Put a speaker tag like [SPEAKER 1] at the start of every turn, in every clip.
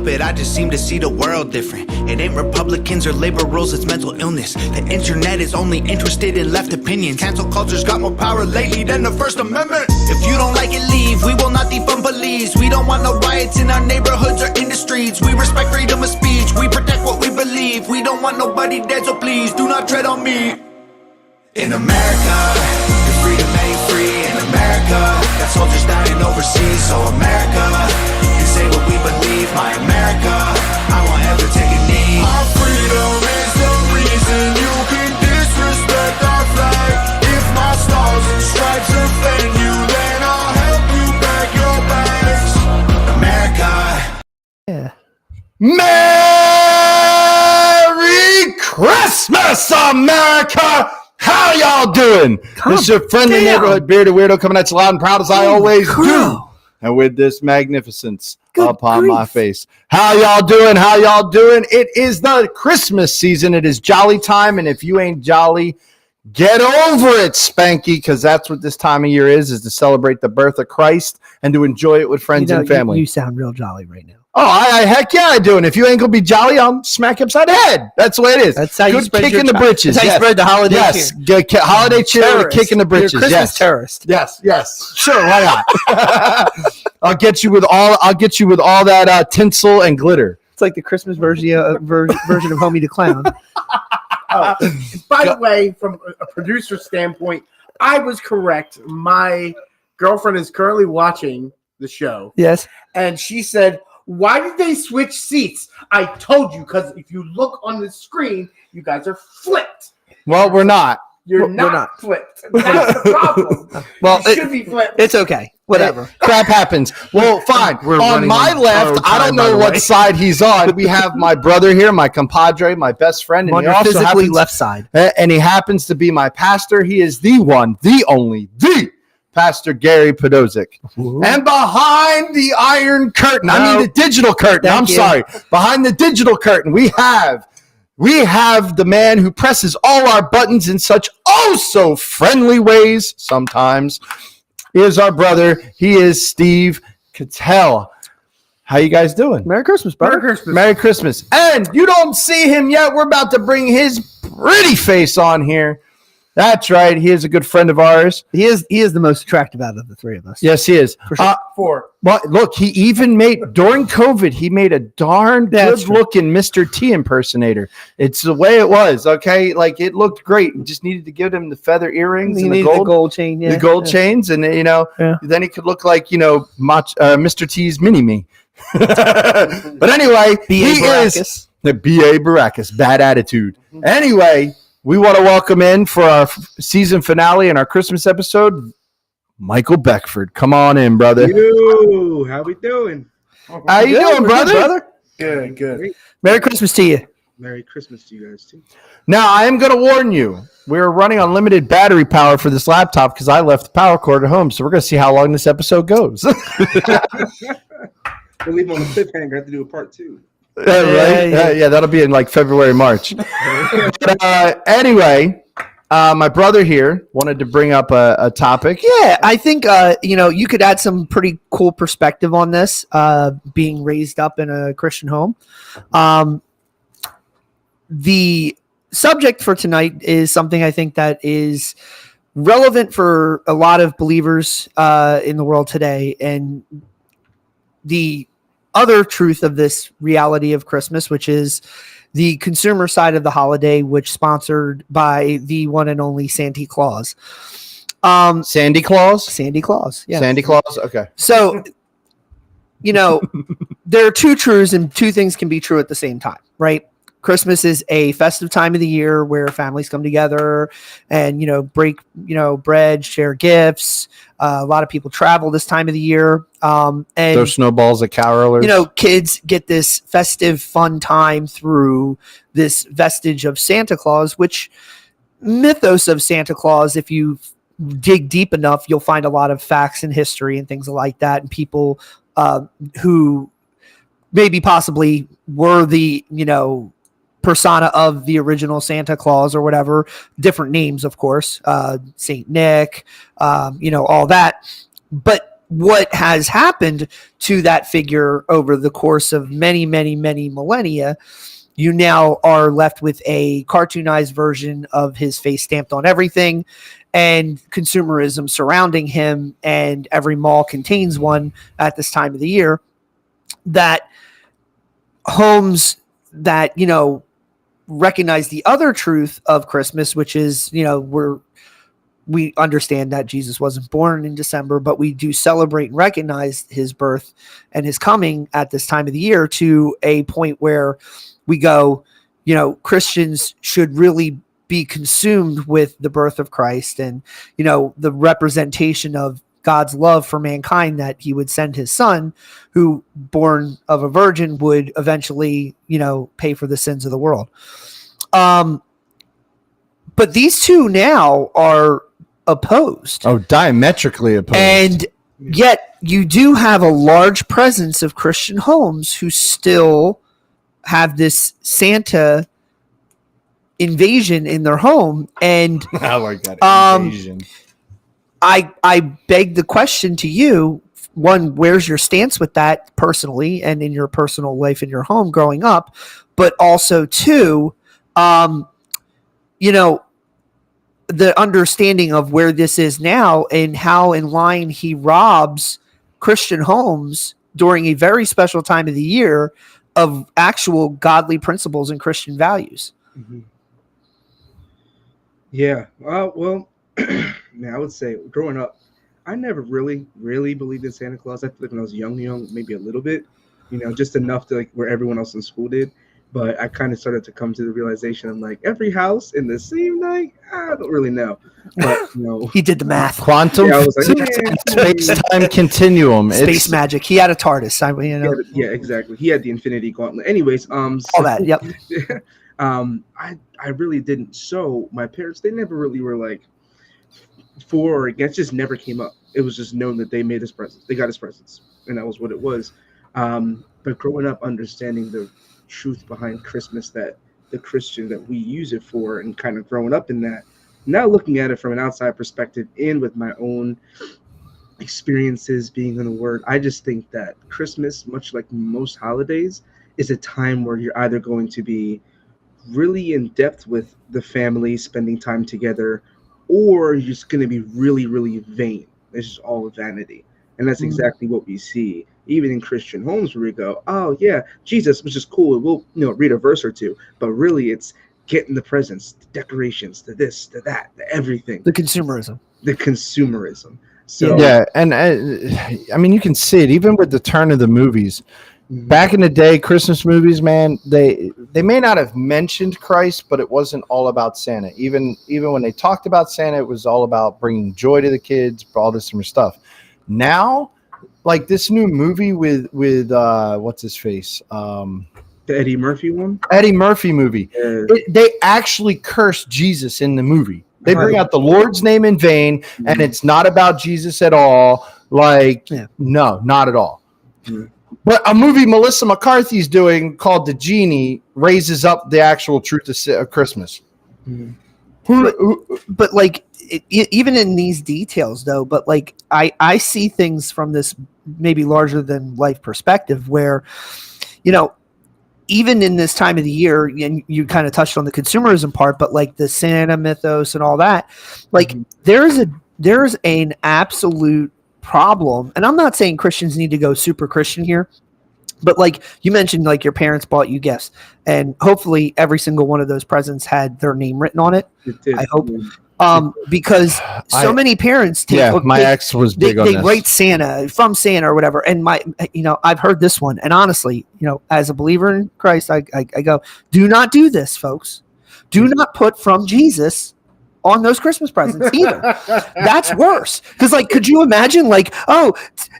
[SPEAKER 1] help it, I just seem to see the world different. It ain't Republicans or labor rules, it's mental illness. The internet is only interested in left opinions. Cancel culture's got more power lately than the First Amendment. If you don't like it, leave. We will not defund police. We don't want no riots in our neighborhoods or in the streets. We respect freedom of speech. We protect what we believe. We don't want nobody dead, so please do not tread on me. In America, your freedom ain't free. In America, got soldiers dying overseas. So America, you say what we believe. My America, I won't ever take a knee. Our freedom is the reason you can disrespect our flag. If my stars and stripes offend you, then I'll help you pack your bags. America.
[SPEAKER 2] Yeah.
[SPEAKER 3] Merry Christmas, America! How y'all doing? This is your friendly neighborhood bearded weirdo coming at you loud and proud as I always do. And with this magnificence upon my face. How y'all doing? How y'all doing? It is the Christmas season. It is jolly time. And if you ain't jolly, get over it, Spanky, because that's what this time of year is to celebrate the birth of Christ and to enjoy it with friends and family.
[SPEAKER 2] You sound real jolly right now.
[SPEAKER 3] Oh, heck yeah, I do. And if you ain't going to be jolly, I'll smack you upside the head. That's the way it is.
[SPEAKER 2] That's how you
[SPEAKER 3] Good
[SPEAKER 2] spread
[SPEAKER 3] kick
[SPEAKER 2] your
[SPEAKER 3] in the britches.
[SPEAKER 2] That's how you spread the holiday cheer.
[SPEAKER 3] Holiday cheer with a kick in the britches.
[SPEAKER 2] You're a Christmas terrorist.
[SPEAKER 3] Yes. Sure, why not? I'll get you with all that tinsel and glitter.
[SPEAKER 2] It's like the Christmas version of Homie the Clown.
[SPEAKER 4] By the way, from a producer standpoint, I was correct. My girlfriend is currently watching the show.
[SPEAKER 2] Yes.
[SPEAKER 4] And she said, "Why did they switch seats?" I told you, because if you look on the screen, you guys are flipped.
[SPEAKER 3] Well, we're not.
[SPEAKER 4] We're not flipped. That's the problem.
[SPEAKER 3] Well,
[SPEAKER 4] it should be flipped.
[SPEAKER 2] It's okay. Whatever.
[SPEAKER 3] Crap happens. Well, fine. On my left, I don't know what side he's on. We have my brother here, my compadre, my best friend. And
[SPEAKER 2] on your physically left side.
[SPEAKER 3] And he happens to be my pastor. He is the one, the only, the Pastor Gary Podosek. And behind the iron curtain, the digital curtain. Sorry. Behind the digital curtain, we have the man who presses all our buttons in such so friendly ways sometimes. He is our brother. He is Steve Cattell. How you guys doing?
[SPEAKER 2] Merry Christmas, brother.
[SPEAKER 3] Merry Christmas. And you don't see him yet. We're about to bring his pretty face on here. That's right. He is a good friend of ours.
[SPEAKER 2] He is the most attractive out of the three of us.
[SPEAKER 3] Yes, he is.
[SPEAKER 2] For sure.
[SPEAKER 3] Well, look, he even during COVID, he made a darn good-looking Mr. T impersonator. It's the way it was, okay? Like, it looked great. You just needed to give him the feather earrings and the
[SPEAKER 2] gold chain. Yeah.
[SPEAKER 3] The gold chains, and, then he could look like, Mr. T's mini-me. But anyway, he is the B.A. Baracus. Bad attitude. Anyway, we want to welcome in for our season finale and our Christmas episode, Michael Beckford. Come on in, brother.
[SPEAKER 5] Yo, how we doing?
[SPEAKER 3] How you doing, brother?
[SPEAKER 5] Good.
[SPEAKER 2] Merry Christmas to you.
[SPEAKER 5] Merry Christmas to you guys, too.
[SPEAKER 3] Now, I am going to warn you. We're running on limited battery power for this laptop because I left the power cord at home, so we're going to see how long this episode goes.
[SPEAKER 5] We'll leave on a cliffhanger. I have to do a part 2.
[SPEAKER 3] Yeah, that'll be in like February, March. Anyway, my brother here wanted to bring up a topic.
[SPEAKER 2] Yeah, I think you could add some pretty cool perspective on this, being raised up in a Christian home. The subject for tonight is something I think that is relevant for a lot of believers in the world today, and the other truth of this reality of Christmas, which is the consumer side of the holiday, which sponsored by the one and only Santa Claus.
[SPEAKER 3] Sandy Claus?
[SPEAKER 2] Sandy Claus. Yeah.
[SPEAKER 3] Sandy Claus. Okay.
[SPEAKER 2] So, there are two truths and two things can be true at the same time, right? Christmas is a festive time of the year where families come together and, break, bread, share gifts. A lot of people travel this time of the year. And
[SPEAKER 3] those snowballs at carolers.
[SPEAKER 2] Kids get this festive, fun time through this vestige of Santa Claus, which mythos of Santa Claus, if you dig deep enough, you'll find a lot of facts and history and things like that. And people who maybe possibly were the, persona of the original Santa Claus or whatever, different names, of course, Saint Nick, all that. But what has happened to that figure over the course of many, many, many millennia, you now are left with a cartoonized version of his face stamped on everything and consumerism surrounding him, and every mall contains one at this time of the year. That homes that, recognize the other truth of Christmas, which is, we understand that Jesus wasn't born in December, but we do celebrate and recognize his birth and his coming at this time of the year, to a point where we go, Christians should really be consumed with the birth of Christ and, the representation of God's love for mankind, that he would send his son, who, born of a virgin, would eventually, pay for the sins of the world. But these two now are opposed.
[SPEAKER 3] Oh, diametrically opposed.
[SPEAKER 2] And yet you do have a large presence of Christian homes who still have this Santa invasion in their home. And
[SPEAKER 3] I like that invasion.
[SPEAKER 2] I beg the question to you, one, where's your stance with that personally and in your personal life in your home growing up? But also, two, the understanding of where this is now and how in line he robs Christian homes during a very special time of the year of actual godly principles and Christian values.
[SPEAKER 5] Mm-hmm. Yeah. Well, man, I would say growing up, I never really believed in Santa Claus. I feel like when I was young, maybe a little bit, just enough to like where everyone else in school did. But I kind of started to come to the realization, I'm like, every house in the same night, I don't really know. But,
[SPEAKER 2] He did the math.
[SPEAKER 3] Quantum space-time continuum.
[SPEAKER 2] Space magic. He had a TARDIS.
[SPEAKER 5] Yeah, exactly. He had the Infinity Gauntlet. Anyways,
[SPEAKER 2] all that, yep.
[SPEAKER 5] I really didn't. So my parents, they never really were like for or against, just never came up. It was just known that they made us presents. They got us presents. And that was what it was. But growing up, understanding the truth behind Christmas, that the Christian that we use it for, and kind of growing up in that, now looking at it from an outside perspective and with my own experiences being in the Word, I just think that Christmas, much like most holidays, is a time where you're either going to be really in depth with the family, spending time together, or you're just going to be really, really vain. It's just all vanity. And that's exactly what we see even in Christian homes, where we go, oh yeah, Jesus was just cool. We'll read a verse or two, but really it's getting the presents, the decorations, the this, the that, the everything.
[SPEAKER 2] The consumerism.
[SPEAKER 5] So
[SPEAKER 3] yeah, and I mean, you can see it even with the turn of the movies. Mm-hmm. Back in the day, Christmas movies, man, they may not have mentioned Christ, but it wasn't all about Santa. Even when they talked about Santa, it was all about bringing joy to the kids, all this sort of stuff. Now, like this new movie with what's his face?
[SPEAKER 5] The Eddie Murphy one?
[SPEAKER 3] Eddie Murphy movie. They actually curse Jesus in the movie. They bring out the Lord's name in vain, and it's not about Jesus at all. No, not at all. Mm-hmm. But a movie Melissa McCarthy's doing called The Genie raises up the actual truth of Christmas.
[SPEAKER 2] Mm-hmm. But even in these details, though, but I see things from this maybe larger than life perspective where, even in this time of the year, and you kind of touched on the consumerism part, but the Santa mythos and all that, there's an absolute problem. And I'm not saying Christians need to go super Christian here, but you mentioned, your parents bought you gifts, and hopefully every single one of those presents had their name written on it. I hope. Because so many parents
[SPEAKER 3] my ex was big on this. They
[SPEAKER 2] write Santa from Santa or whatever. And I've heard this one, and honestly, as a believer in Christ, I go, do not do this, folks. Do not put from Jesus on those Christmas presents either. That's worse. Because could you imagine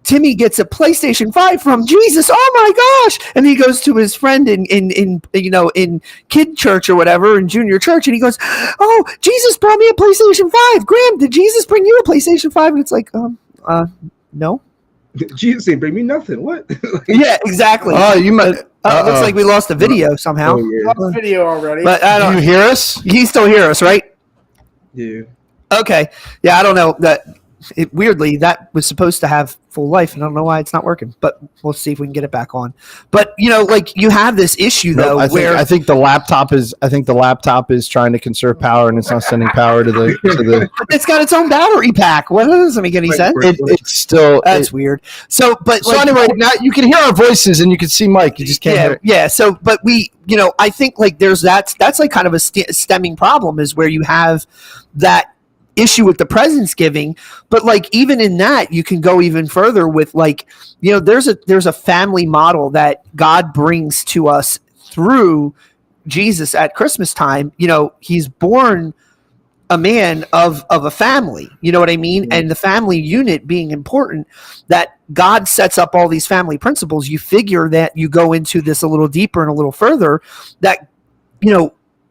[SPEAKER 2] Timmy gets a PlayStation 5 from Jesus. Oh my gosh. And he goes to his friend in kid church or whatever, in junior church, and he goes, oh, Jesus brought me a PlayStation 5. Graham, did Jesus bring you a PlayStation 5? And it's no.
[SPEAKER 5] Jesus didn't bring me nothing. What?
[SPEAKER 2] Yeah, exactly.
[SPEAKER 3] Oh, you might.
[SPEAKER 2] It looks like we lost the video somehow.
[SPEAKER 5] Oh, yeah.
[SPEAKER 4] Lost the video already.
[SPEAKER 2] But
[SPEAKER 3] Do you hear us?
[SPEAKER 2] You still hear us, right?
[SPEAKER 5] Yeah.
[SPEAKER 2] Okay. Yeah, I don't know that. weirdly, that was supposed to have full life, and I don't know why it's not working, but we'll see if we can get it back on. But like you have this issue though,
[SPEAKER 3] I think the laptop is trying to conserve power, and it's not sending power to the.
[SPEAKER 2] It's got its own battery pack. What doesn't make any sense?
[SPEAKER 3] It's still
[SPEAKER 2] that's weird. So
[SPEAKER 3] anyway, now you can hear our voices and you can see Mike. You just can't hear it.
[SPEAKER 2] Yeah. So, but we, I think like that's like kind of a stemming problem is where you have that issue with the presents giving, but like even in that you can go even further with like there's a family model that God brings to us through Jesus at Christmas time. He's born a man of a family, you know what I mean? Mm-hmm. And the family unit being important, that God sets up all these family principles. You figure that you go into this a little deeper and a little further, that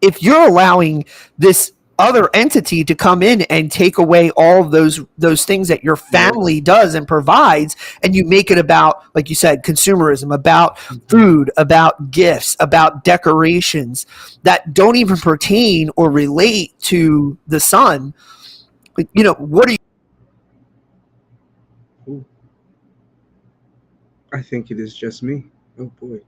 [SPEAKER 2] if you're allowing this other entity to come in and take away all of those things that your family does and provides, and you make it about, like you said, consumerism, about food, about gifts, about decorations that don't even pertain or relate to the son, what are you?
[SPEAKER 5] Ooh. I think it is just me. Oh boy.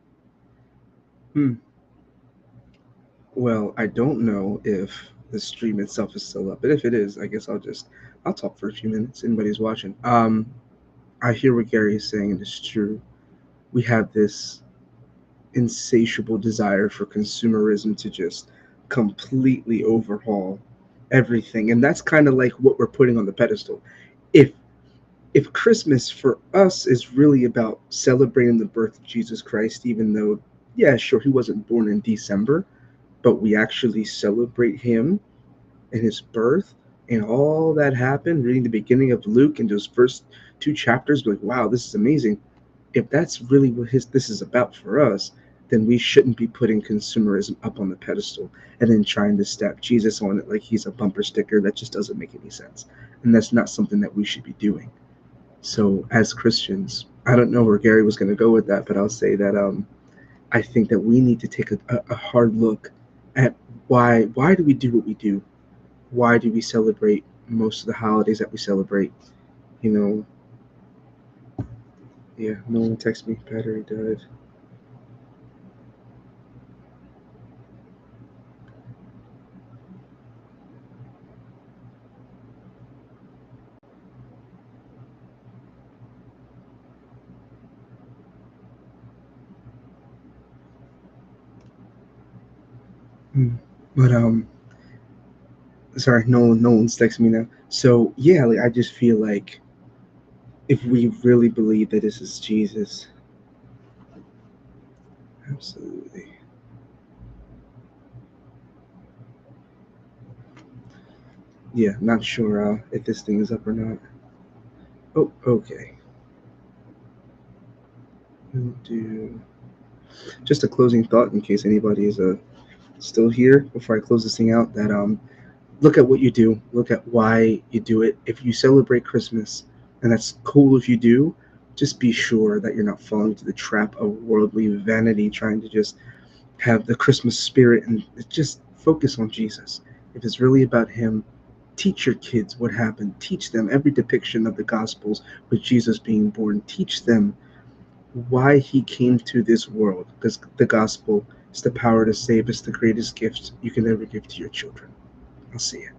[SPEAKER 5] Well, I don't know if the stream itself is still up, but if it is, I guess I'll talk for a few minutes. Anybody's watching. I hear what Gary is saying, and it's true. We have this insatiable desire for consumerism to just completely overhaul everything, and that's kind of like what we're putting on the pedestal. If Christmas for us is really about celebrating the birth of Jesus Christ, even though, yeah, sure, he wasn't born in December, but we actually celebrate him and his birth and all that happened, reading the beginning of Luke and those first 2 chapters, like, wow, this is amazing. If that's really what this is about for us, then we shouldn't be putting consumerism up on the pedestal and then trying to step Jesus on it like he's a bumper sticker. That just doesn't make any sense. And that's not something that we should be doing. So as Christians, I don't know where Gary was going to go with that, but I'll say that I think that we need to take a hard look at why do we do what we do? Why do we celebrate most of the holidays that we celebrate? Yeah, Nolan texted me, battery died. But sorry, Nolan's texting me now. So yeah, like I just feel like if we really believe that this is Jesus, absolutely. Yeah, not sure if this thing is up or not. Oh, okay. We'll do just a closing thought in case anybody is still here before I close this thing out. That look at what you do. Look at why you do it. If you celebrate Christmas, and that's cool if you do, just be sure that you're not falling into the trap of worldly vanity, trying to just have the Christmas spirit and just focus on Jesus. If it's really about him, teach your kids what happened. Teach them every depiction of the Gospels with Jesus being born. Teach them why he came to this world, because the gospel is the power to save. It's the greatest gift you can ever give to your children. I'll see you.